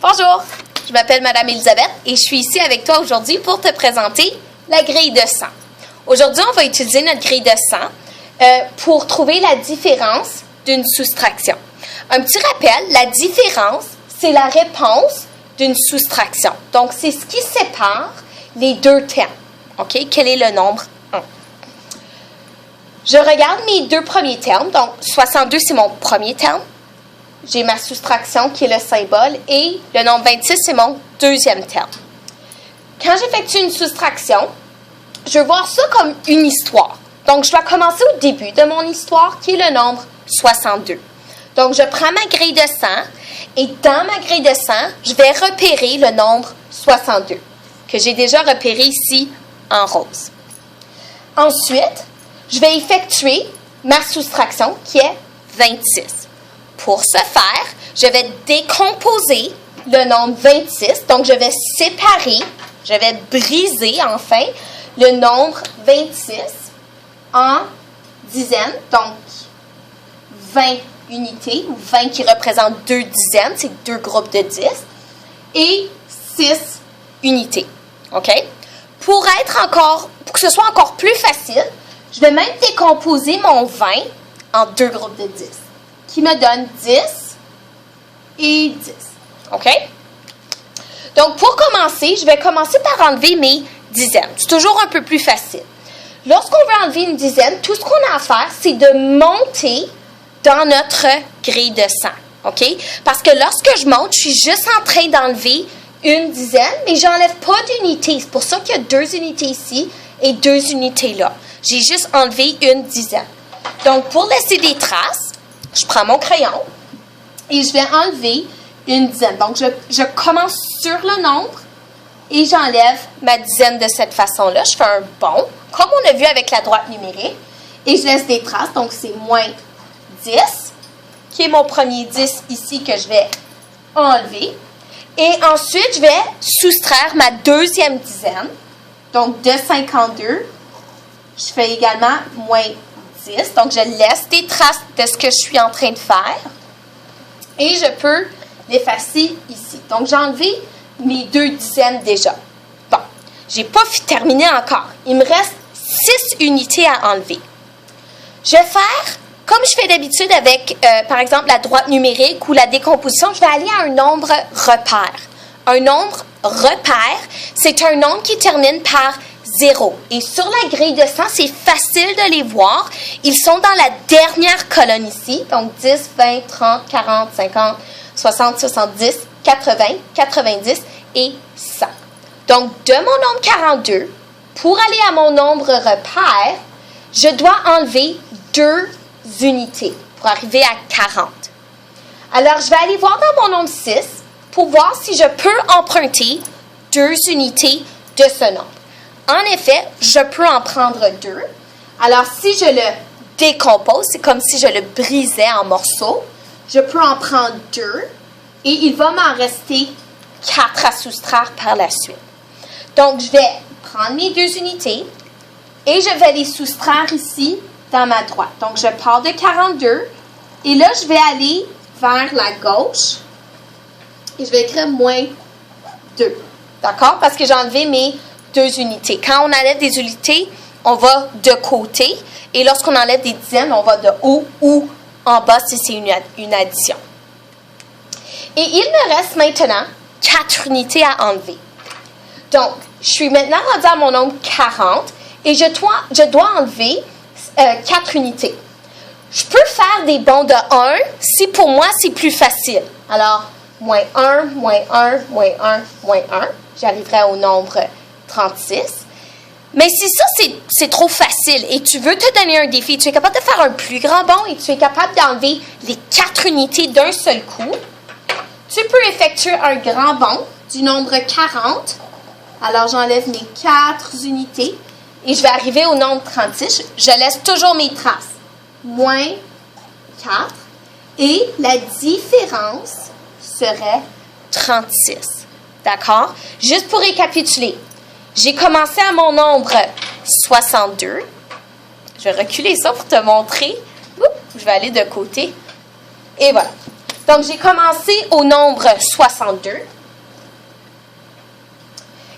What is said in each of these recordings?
Bonjour, je m'appelle Madame Elisabeth et je suis ici avec toi aujourd'hui pour te présenter la grille de 100. Aujourd'hui, on va utiliser notre grille de 100 pour trouver la différence d'une soustraction. Un petit rappel, la différence, c'est la réponse d'une soustraction. Donc, c'est ce qui sépare les deux termes. OK? Quel est le nombre 1? Je regarde mes deux premiers termes. Donc, 62, c'est mon premier terme. J'ai ma soustraction qui est le symbole et le nombre 26, c'est mon deuxième terme. Quand j'effectue une soustraction, je vais voir ça comme une histoire. Donc, je dois commencer au début de mon histoire qui est le nombre 62. Donc, je prends ma grille de 100 et dans ma grille de 100, je vais repérer le nombre 62 que j'ai déjà repéré ici en rose. Ensuite, je vais effectuer ma soustraction qui est 26. Pour ce faire, je vais décomposer le nombre 26. Donc, je vais séparer, je vais briser enfin le nombre 26 en dizaines. Donc, 20 unités ou 20 qui représentent 2 dizaines, c'est 2 groupes de 10. Et 6 unités. OK? Pour que ce soit encore plus facile, je vais même décomposer mon 20 en 2 groupes de 10. Qui me donne 10 et 10. OK? Donc, pour commencer, je vais commencer par enlever mes dizaines. C'est toujours un peu plus facile. Lorsqu'on veut enlever une dizaine, tout ce qu'on a à faire, c'est de monter dans notre grille de 100. OK? Parce que lorsque je monte, je suis juste en train d'enlever une dizaine, mais je n'enlève pas d'unité. C'est pour ça qu'il y a 2 unités ici et 2 unités là. J'ai juste enlevé une dizaine. Donc, pour laisser des traces, je prends mon crayon et je vais enlever une dizaine. Donc, je commence sur le nombre et j'enlève ma dizaine de cette façon-là. Je fais un bond, comme on a vu avec la droite numérique, et je laisse des traces. Donc, c'est moins 10, qui est mon premier 10 ici que je vais enlever. Et ensuite, je vais soustraire ma deuxième dizaine. Donc, de 52, je fais également moins 10. Donc, je laisse des traces de ce que je suis en train de faire. Et je peux l'effacer ici. Donc, j'ai enlevé mes 2 dizaines déjà. Bon, je n'ai pas terminé encore. Il me reste 6 unités à enlever. Je vais faire, comme je fais d'habitude avec, par exemple, la droite numérique ou la décomposition, je vais aller à un nombre repère. Un nombre repère, c'est un nombre qui termine par 0. Et sur la grille de 100, c'est facile de les voir. Ils sont dans la dernière colonne ici. Donc, 10, 20, 30, 40, 50, 60, 70, 80, 90 et 100. Donc, de mon nombre 42, pour aller à mon nombre repère, je dois enlever 2 unités pour arriver à 40. Alors, je vais aller voir dans mon nombre 6 pour voir si je peux emprunter 2 unités de ce nombre. En effet, je peux en prendre 2. Alors, si je le décompose, c'est comme si je le brisais en morceaux. Je peux en prendre 2 et il va m'en rester 4 à soustraire par la suite. Donc, je vais prendre mes 2 unités et je vais les soustraire ici dans ma droite. Donc, je pars de 42 et là, je vais aller vers la gauche et je vais écrire moins 2. D'accord? Parce que j'ai enlevé mes 2 unités. Quand on enlève des unités, on va de côté. Et lorsqu'on enlève des dizaines, on va de haut ou en bas si c'est une addition. Et il me reste maintenant 4 unités à enlever. Donc, je suis maintenant rendue à mon nombre 40 et je dois enlever 4 unités. Je peux faire des bonds de 1 si pour moi c'est plus facile. Alors, moins 1, moins 1, moins 1, moins 1. J'arriverai au nombre 36. Mais si ça, c'est trop facile et tu veux te donner un défi, tu es capable de faire un plus grand bond et tu es capable d'enlever les 4 unités d'un seul coup, tu peux effectuer un grand bond du nombre 40. Alors, j'enlève mes 4 unités et je vais arriver au nombre 36. Je laisse toujours mes traces. Moins 4. Et la différence serait 36. D'accord? Juste pour récapituler. J'ai commencé à mon nombre 62. Je vais reculer ça pour te montrer. Oups, je vais aller de côté. Et voilà. Donc, j'ai commencé au nombre 62.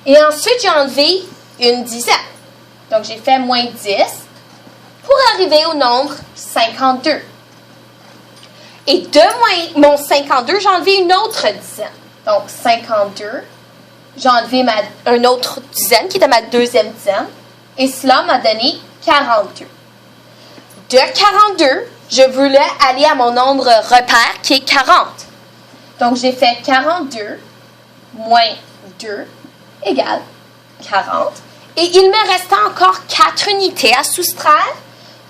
Et ensuite, j'ai enlevé une dizaine. Donc, j'ai fait moins 10 pour arriver au nombre 52. Et de mon 52, j'ai enlevé une autre dizaine. Donc, 52, j'ai enlevé une autre dizaine qui était ma deuxième dizaine. Et cela m'a donné 42. De 42, je voulais aller à mon nombre repère qui est 40. Donc, j'ai fait 42 moins 2 égale 40. Et il me restait encore 4 unités à soustraire.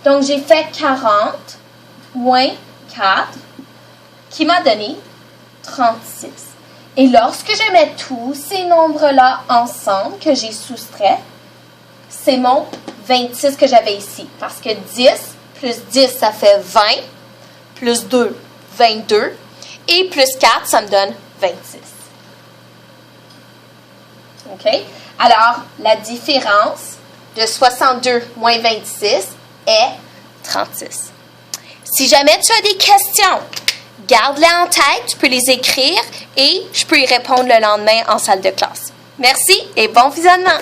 Donc, j'ai fait 40 moins 4 qui m'a donné 36. Et lorsque je mets tous ces nombres-là ensemble que j'ai soustraits, c'est mon 26 que j'avais ici. Parce que 10 plus 10, ça fait 20. Plus 2, 22. Et plus 4, ça me donne 26. OK? Alors, la différence de 62 moins 26 est 36. Si jamais tu as des questions, garde-les en tête, tu peux les écrire et je peux y répondre le lendemain en salle de classe. Merci et bon visionnement!